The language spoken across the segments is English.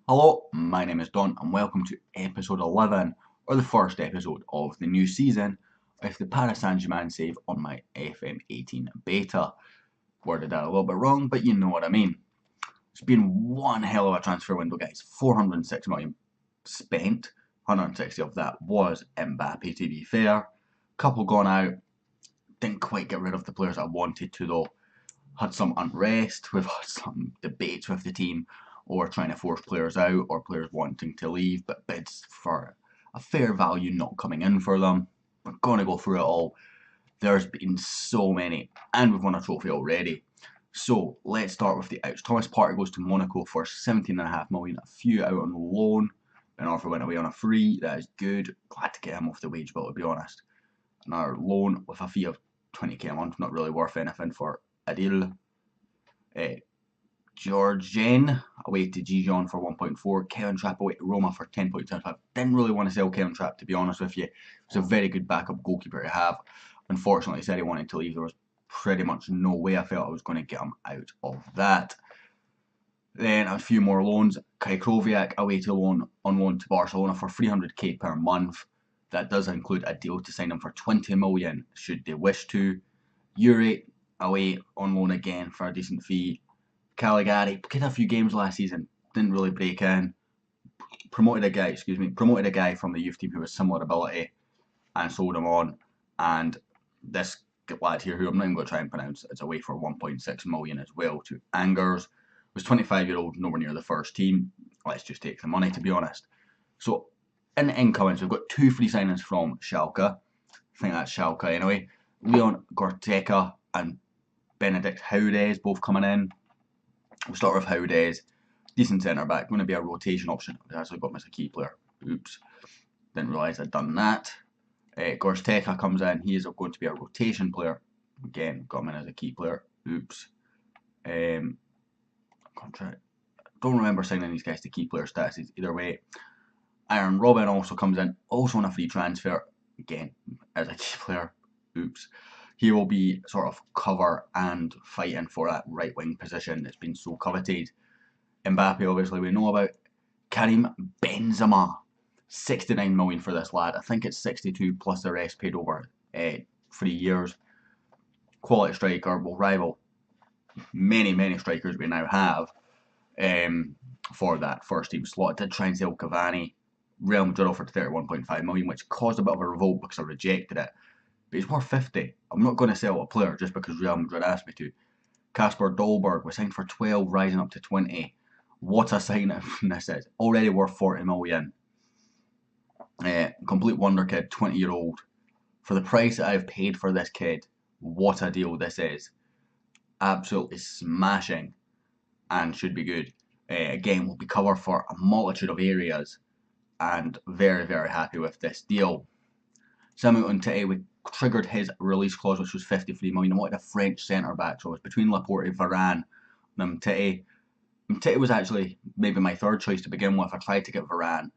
Hello, my name is Don and welcome to episode 11, or the first episode of the new season, with the Paris Saint Germain save on my FM18 Beta. Worded that a little bit wrong, but you know what I mean. It's been one hell of a transfer window, guys. 406 million spent, 160 of that was Mbappe, to be fair. Couple gone out, didn't quite get rid of the players I wanted to though. Had some unrest, we've had some debates with the team or trying to force players out or players wanting to leave, but bids for a fair value not coming in for them. We're going to go through it all. There's been so many, and we've won a trophy already. So let's start with the outs. Thomas Partey goes to Monaco for 17.5 million, a few out on loan. Ben Arthur went away on a free, that is good. Glad to get him off the wage bill, to be honest. Another loan with a fee of 20k a month, not really worth anything for Adil. Georgian away to Gijon for 1.4. Kevin Trapp away to Roma for 10.75. Didn't really want to sell Kevin Trapp, to be honest with you. It was a very good backup goalkeeper to have. Unfortunately, he said he wanted to leave. There was pretty much no way I felt I was going to get him out of that. Then a few more loans. Kai Kroviak away to on loan to Barcelona for 300k per month. That does include a deal to sign him for 20 million should they wish to. Uri away on loan again for a decent fee. Caligari played a few games last season, didn't really break in. Promoted a guy from the youth team who has similar ability and sold him on. And this lad here, who I'm not even going to try and pronounce, is away for 1.6 million as well to Angers. Was 25-year-old, nowhere near the first team. Let's just take the money, to be honest. So in the incomings, we've got two free signings from Schalke. I think that's Schalke anyway. Leon Gorteca and Benedict Haudes both coming in. We'll start with Haudes. Decent centre back, going to be a rotation option. I actually got him as a key player. Oops. Didn't realise I'd done that. Gorteca comes in. He is going to be a rotation player. Again, got him in as a key player. Oops. Contract. Don't remember signing these guys to key player statuses. Either way. Aaron Robin also comes in. Also on a free transfer. Again, as a key player. Oops. He will be sort of cover and fighting for that right wing position that's been so coveted. Mbappe, obviously, we know about. Karim Benzema, 69 million for this lad. I think it's 62 plus the rest paid over 3 years. Quality striker, will rival many strikers we now have for that first team slot. Did try and sell Cavani. Real Madrid offered 31.5 million, which caused a bit of a revolt because I rejected it. But he's worth 50. I'm not going to sell a player just because Real Madrid asked me to. Kasper Dolberg was signed for 12, rising up to 20. What a signing this is. Already worth 40 million. Complete wonder kid, 20-year-old. For the price that I've paid for this kid, what a deal this is. Absolutely smashing and should be good. Again, will be covered for a multitude of areas and very happy with this deal. Samuel Umtiti, we triggered his release clause, which was 53 million. I wanted a French centre back, so it was between Laporte, Varane, and Umtiti. Umtiti was actually maybe my third choice to begin with. I tried to get Varane.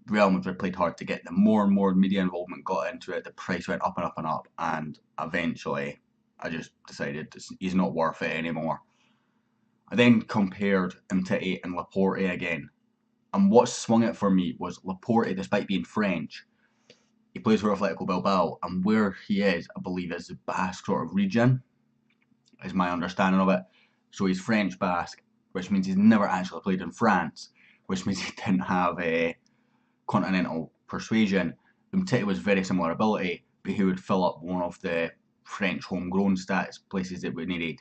Real Madrid played hard to get. The more and more media involvement got into it, the price went up and up and up, and eventually I just decided he's not worth it anymore. I then compared Umtiti and Laporte again, and what swung it for me was Laporte, despite being French. He plays for Atletico Bilbao, and where he is, I believe, is the Basque sort of region, is my understanding of it. So he's French Basque, which means he's never actually played in France, which means he didn't have a continental persuasion. Umtiti was very similar ability, but he would fill up one of the French homegrown stats places that we needed.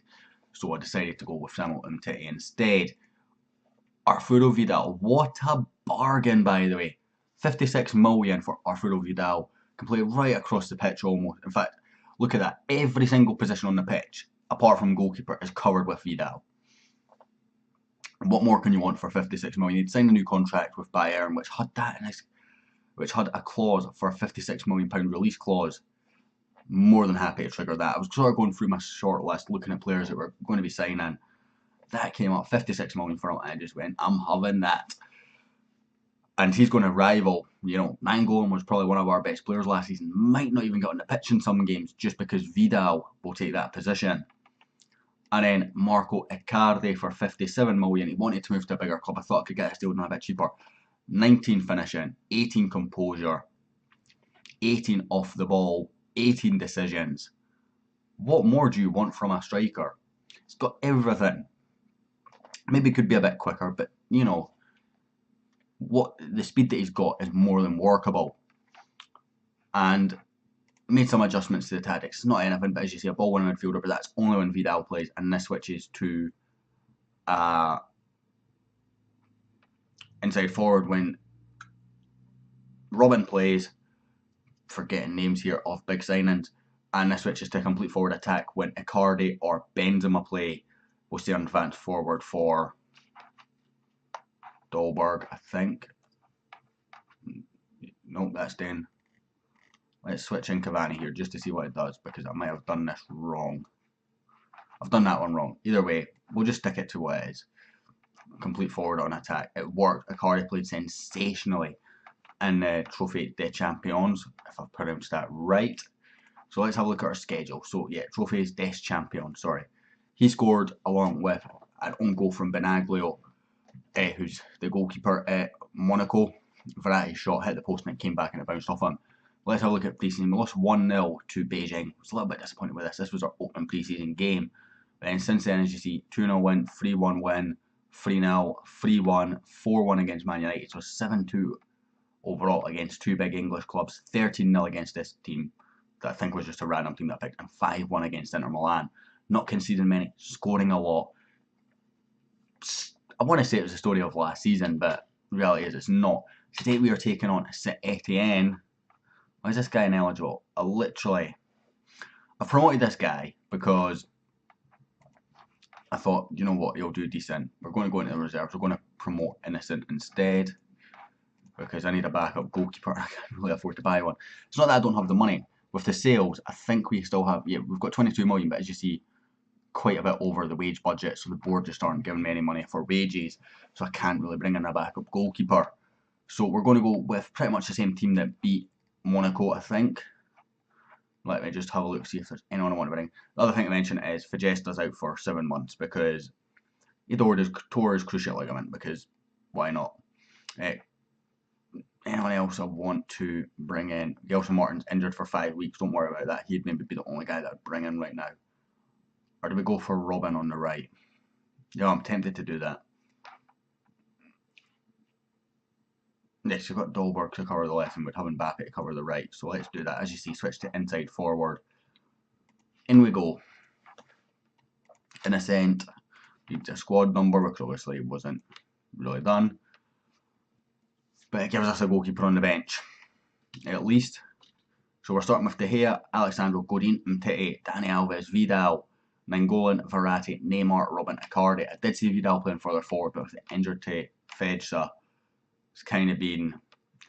So I decided to go with Samuel Umtiti instead. Arturo Vidal, what a bargain, by the way. 56 million for Arturo Vidal, can play right across the pitch almost. In fact, look at that. Every single position on the pitch, apart from goalkeeper, is covered with Vidal. What more can you want for 56 million? He'd signed a new contract with Bayern, which had a clause for a 56 million pound release clause. More than happy to trigger that. I was sort of going through my short list, looking at players that were going to be signing. That came up, 56 million for him, and I just went, I'm having that. And he's going to rival, Nainggolan was probably one of our best players last season. Might not even get on the pitch in some games just because Vidal will take that position. And then Marco Icardi for 57 million. He wanted to move to a bigger club. I thought I could get this deal done a bit cheaper. 19 finishing, 18 composure, 18 off the ball, 18 decisions. What more do you want from a striker? He's got everything. Maybe could be a bit quicker, but you know, what the speed that he's got is more than workable. And made some adjustments to the tactics. It's not anything, but as you see, a ball winning midfielder, but that's only when Vidal plays, and this switches to inside forward when Robin plays. Forgetting names here of big signings, and this switches to complete forward attack when Icardi or Benzema play. We'll stay on advanced forward for Dolberg, I think. Nope, that's staying. Let's switch in Cavani here just to see what it does, because I might have done this wrong. I've done that one wrong. Either way, we'll just stick it to what it is. Complete forward on attack. It worked. Icardi played sensationally in the Trophy des Champions, if I've pronounced that right. So let's have a look at our schedule. So yeah, Trophies des Champions, sorry. He scored along with an own goal from Benaglio, who's the goalkeeper at Monaco. Verratti's shot hit the post and it came back and it bounced off him. Let's have a look at pre-season. We lost 1-0 to Beijing. I was a little bit disappointed with this. This was our opening pre-season game. But then since then, as you see, 2-0 win, 3-1 win, 3-0, 3-1, 4-1 against Man United. So 7-2 overall against two big English clubs. 13-0 against this team that I think was just a random team that I picked. And 5-1 against Inter Milan. Not conceding many, scoring a lot. I want to say it was the story of last season, but the reality is it's not. Today we are taking on Saint-Etienne. Why is this guy ineligible? I promoted this guy because I thought, you know what, he'll do decent. We're going to go into the reserves. We're going to promote Innocent instead because I need a backup goalkeeper. I can't really afford to buy one. It's not that I don't have the money. With the sales, I think we still have, yeah, we've got 22 million, but as you see, quite a bit over the wage budget, so the board just aren't giving me any money for wages, so I can't really bring in a backup goalkeeper. So we're going to go with pretty much the same team that beat Monaco, I think. Let me just have a look, see if there's anyone I want to bring. The other thing to mention is Fagesta's out for 7 months because he tore his cruciate ligament, because why not? Anyone else I want to bring in? Gelson Martin's injured for 5 weeks, don't worry about that. He'd maybe be the only guy that I'd bring in right now. Or do we go for Robin on the right? Yeah, I'm tempted to do that. Next, we've got Dolberg to cover the left and we'd have Mbappe to cover the right. So let's do that. As you see, switch to inside forward. In we go. Innocent. Needs a squad number, which obviously wasn't really done. But it gives us a goalkeeper on the bench, at least. So we're starting with De Gea, Alexandro, Godin, Mtete, Dani Alves, Vidal, Nainggolan, Verratti, Neymar, Robin, Icardi. I did see Vidal playing further forward, but with the injured to Fedsa, it's kind of been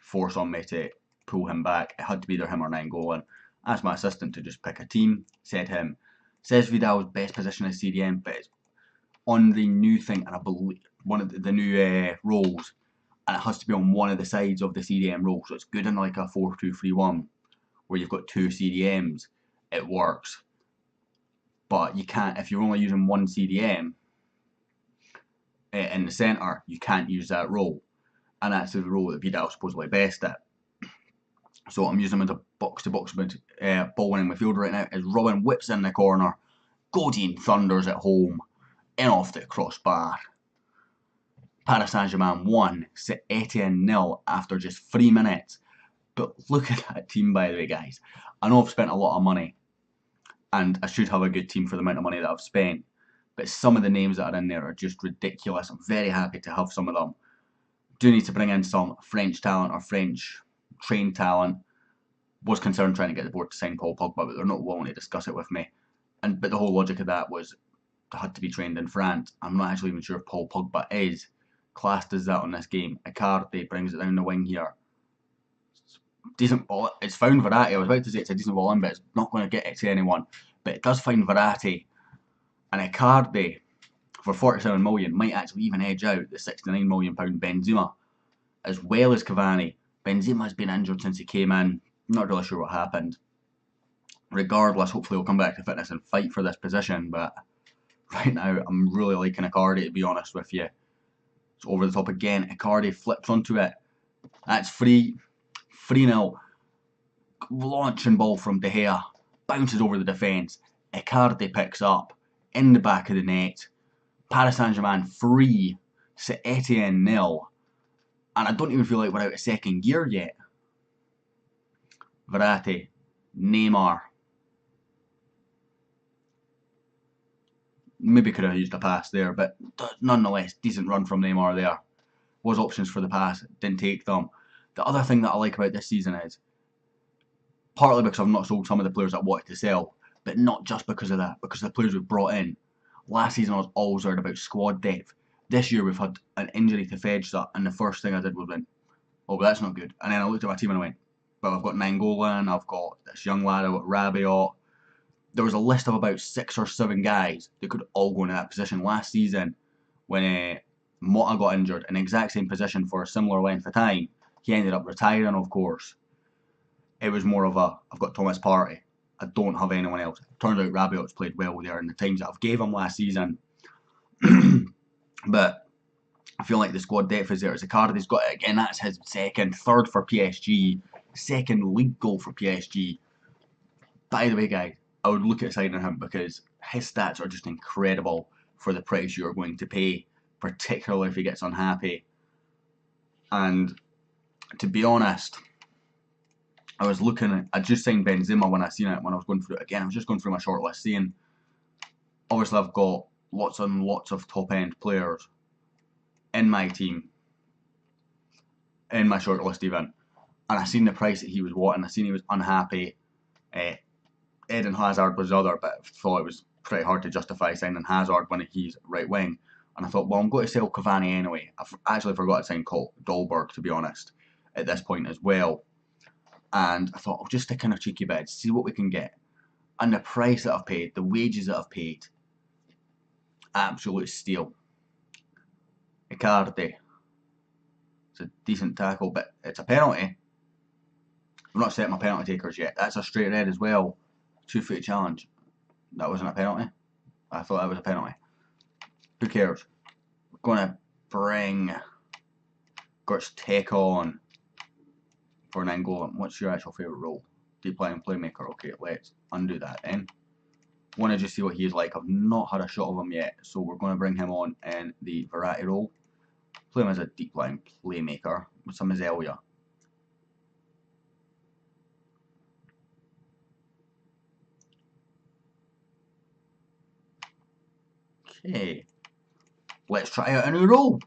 forced on me to pull him back. It had to be either him or Nainggolan. Asked my assistant to just pick a team. Says Vidal's best position is CDM, but it's on the new thing, and I believe one of the new roles, and it has to be on one of the sides of the CDM role. So it's good in like a 4-2-3-1 where you've got two CDMs. It works. But you can't, if you're only using one CDM in the centre, you can't use that role. And that's the role that Vidal's supposedly best at. So I'm using him as a box-to-box ball winning midfielder right now. As Robin whips in the corner, Godin thunders at home, in off the crossbar. Paris Saint Germain 1, Saint-Etienne 0 after just 3 minutes. But look at that team, by the way, guys. I know I've spent a lot of money, and I should have a good team for the amount of money that I've spent. But some of the names that are in there are just ridiculous. I'm very happy to have some of them. Do need to bring in some French talent or French trained talent. Was concerned trying to get the board to sign Paul Pogba, but they're not willing to discuss it with me. But the whole logic of that was they had to be trained in France. I'm not actually even sure if Paul Pogba is classed as that on this game. Icardi brings it down the wing here. Decent ball. It's found Verratti. I was about to say it's a decent ball in, but it's not going to get it to anyone. But it does find Verratti. And Icardi, for 47 million, might actually even edge out the £69 million Benzema, as well as Cavani. Benzema's been injured since he came in. Not really sure what happened. Regardless, hopefully he'll come back to fitness and fight for this position, but right now. I'm really liking Icardi, to be honest with you. It's over the top again. Icardi flips onto it. That's free. 3-0. Launching ball from De Gea. Bounces over the defence. Icardi picks up. In the back of the net. Paris Saint Germain 3. Saint-Etienne 0. And I don't even feel like we're out of second gear yet. Verratti. Neymar. Maybe could have used a pass there, but nonetheless, decent run from Neymar there. Was options for the pass, didn't take them. The other thing that I like about this season is, partly because I've not sold some of the players I wanted to sell, but not just because of that, because of the players we've brought in. Last season I was always worried about squad depth. This year we've had an injury to Fedsta, and the first thing I did was went, oh, but that's not good. And then I looked at my team and I went, well, I've got Nangolan, I've got this young lad, I've got Rabiot. There was a list of about 6 or 7 guys that could all go into that position last season when Mota got injured in the exact same position for a similar length of time. He ended up retiring, of course. It was more of a, I've got Thomas Partey, I don't have anyone else. Turns out Rabiot's played well there in the times that I've gave him last season. But I feel like the squad depth is there. Icardi's got it again. That's his third for PSG, second league goal for PSG. By the way, guys, I would look at signing him because his stats are just incredible for the price you're going to pay, particularly if he gets unhappy. And to be honest, I just signed Benzema when I seen it, when I was going through it again. I was just going through my shortlist, seeing, obviously I've got lots and lots of top end players in my team, in my shortlist even, and I seen the price that he was wanting. I seen he was unhappy. Eden Hazard was the other, but I thought it was pretty hard to justify signing Hazard when he's right wing. And I thought, well, I'm going to sell Cavani anyway. I've actually forgot to sign Dolberg, to be honest, at this point as well. And I thought, I'll just stick in a cheeky bid, see what we can get. And the price that I've paid, the wages that I've paid, absolute steal. Icardi. It's a decent tackle, but it's a penalty. I've not set my penalty takers yet. That's a straight red as well. 2-foot challenge. That wasn't a penalty. I thought that was a penalty. Who cares? We're going to bring Gersteke on for an angle. What's your actual favourite role? Deep line playmaker. Okay, let's undo that then. Want to just see what he's like. I've not had a shot of him yet, so we're going to bring him on in the Verratti role. Play him as a deep line playmaker with some Azalea. Okay, let's try out a new role.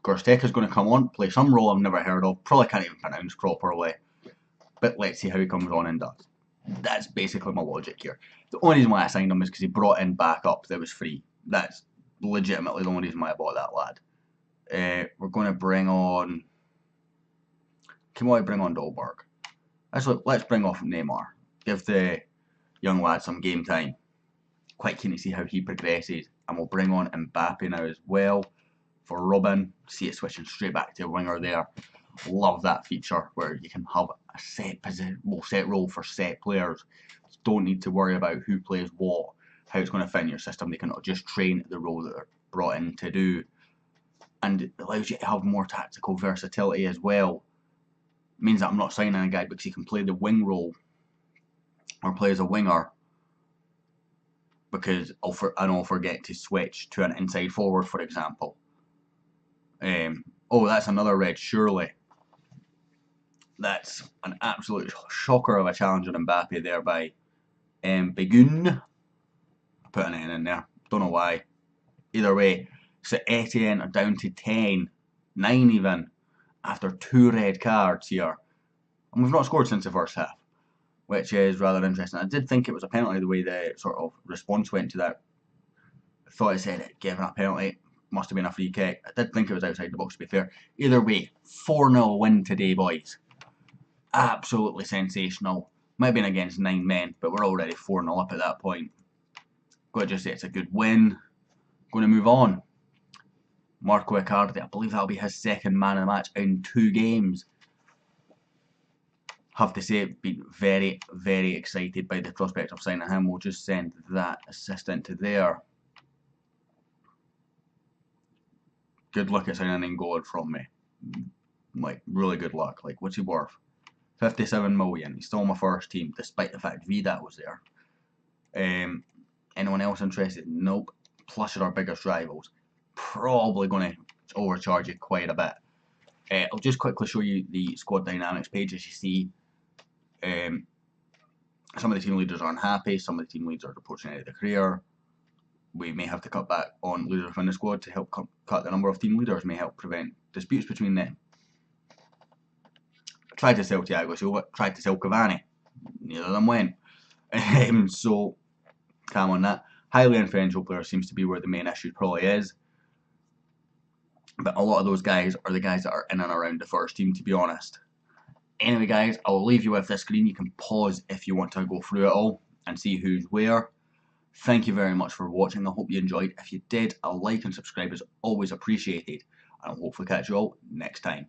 Gersteke is going to come on, play some role I've never heard of, probably can't even pronounce properly, but let's see how he comes on and does. That's basically my logic here. The only reason why I signed him is because he brought in backup that was free. That's legitimately the only reason why I bought that lad. We're going to bring on... Can we bring on Dolberg? Actually, let's bring off Neymar. Give the young lad some game time. Quite keen to see how he progresses. And we'll bring on Mbappe now as well for Robin. See it switching straight back to a winger there. Love that feature where you can have a set position, set role for set players. You don't need to worry about who plays what, how it's going to fit in your system. They can just train the role that they're brought in to do. And it allows you to have more tactical versatility as well. It means that I'm not signing a guy because he can play the wing role or play as a winger, because I'll forget to switch to an inside forward, for example. Oh, that's another red, surely. That's an absolute shocker of a challenge on Mbappe there by Begun. I put an N in there, don't know why. Either way, Saint-Etienne are down to 10, 9 even, after 2 red cards here. And we've not scored since the first half, which is rather interesting. I did think it was a penalty the way the sort of response went to that. I thought it said it gave a penalty. Must have been a free kick. I did think it was outside the box, to be fair. Either way, 4-0 win today, boys. Absolutely sensational. Might have been against 9 men, but we're already 4-0 up at that point. Got to just say it's a good win. Going to move on. Marco Icardi, I believe that'll be his second man of the match in 2 games. have to say, been very, very excited by the prospect of signing him. We'll just send that assistant to there. Good luck at signing N'Golo from me. Like, really good luck. Like, what's he worth? 57 million. He's still on my first team, despite the fact Vida was there. Anyone else interested? Nope. Plus, you're our biggest rivals. Probably going to overcharge you quite a bit. I'll just quickly show you the squad dynamics page. As you see, some of the team leaders are unhappy, some of the team leaders are approaching the end of their career. We may have to cut back on leaders within the squad to help cut the number of team leaders, may help prevent disputes between them. Tried to sell Thiago Silva, tried to sell Cavani. Neither of them went. So, calm on that. Highly influential player seems to be where the main issue probably is. But a lot of those guys are the guys that are in and around the first team, to be honest. Anyway, guys, I'll leave you with this screen. You can pause if you want to go through it all and see who's where. Thank you very much for watching. I hope you enjoyed. If you did, a like and subscribe is always appreciated. And I'll hopefully catch you all next time.